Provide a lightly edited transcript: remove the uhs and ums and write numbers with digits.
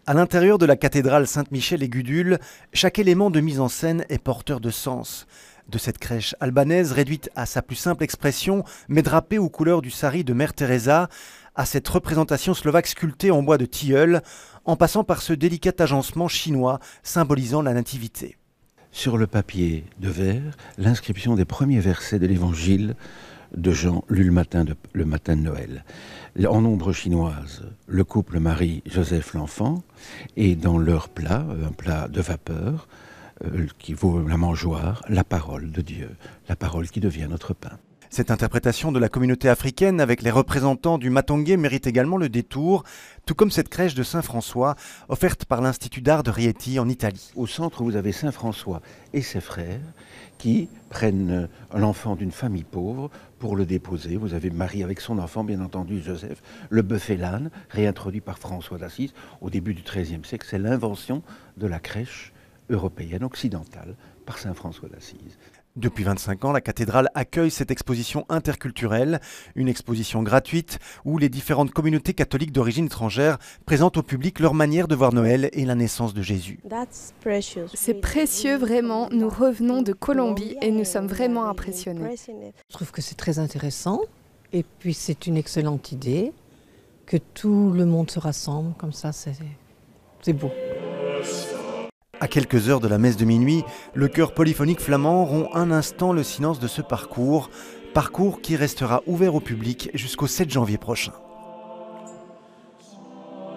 À l'intérieur de la cathédrale Saint-Michel-et-Gudule, chaque élément de mise en scène est porteur de sens. De cette crèche albanaise réduite à sa plus simple expression, mais drapée aux couleurs du sari de Mère Teresa, à cette représentation slovaque sculptée en bois de tilleul, en passant par ce délicat agencement chinois symbolisant la nativité. Sur le papier de verre, l'inscription des premiers versets de l'évangile de Jean lu le matin de Noël. En ombre chinoise, le couple Marie-Joseph l'enfant, et dans leur plat, un plat de vapeur, qui vaut la mangeoire, la parole de Dieu, la parole qui devient notre pain. Cette interprétation de la communauté africaine avec les représentants du Matongé mérite également le détour, tout comme cette crèche de Saint-François, offerte par l'Institut d'art de Rieti en Italie. Au centre, vous avez Saint-François et ses frères qui prennent l'enfant d'une famille pauvre pour le déposer. Vous avez Marie avec son enfant, bien entendu Joseph, le bœuf et l'âne, réintroduit par François d'Assise au début du XIIIe siècle. C'est l'invention de la crèche européenne occidentale par Saint François d'Assise. Depuis 25 ans, la cathédrale accueille cette exposition interculturelle, une exposition gratuite où les différentes communautés catholiques d'origine étrangère présentent au public leur manière de voir Noël et la naissance de Jésus. C'est précieux vraiment, nous revenons de Colombie et nous sommes vraiment impressionnés. Je trouve que c'est très intéressant et puis c'est une excellente idée que tout le monde se rassemble comme ça, c'est beau. À quelques heures de la messe de minuit, le chœur polyphonique flamand rompt un instant le silence de ce parcours qui restera ouvert au public jusqu'au 7 janvier prochain.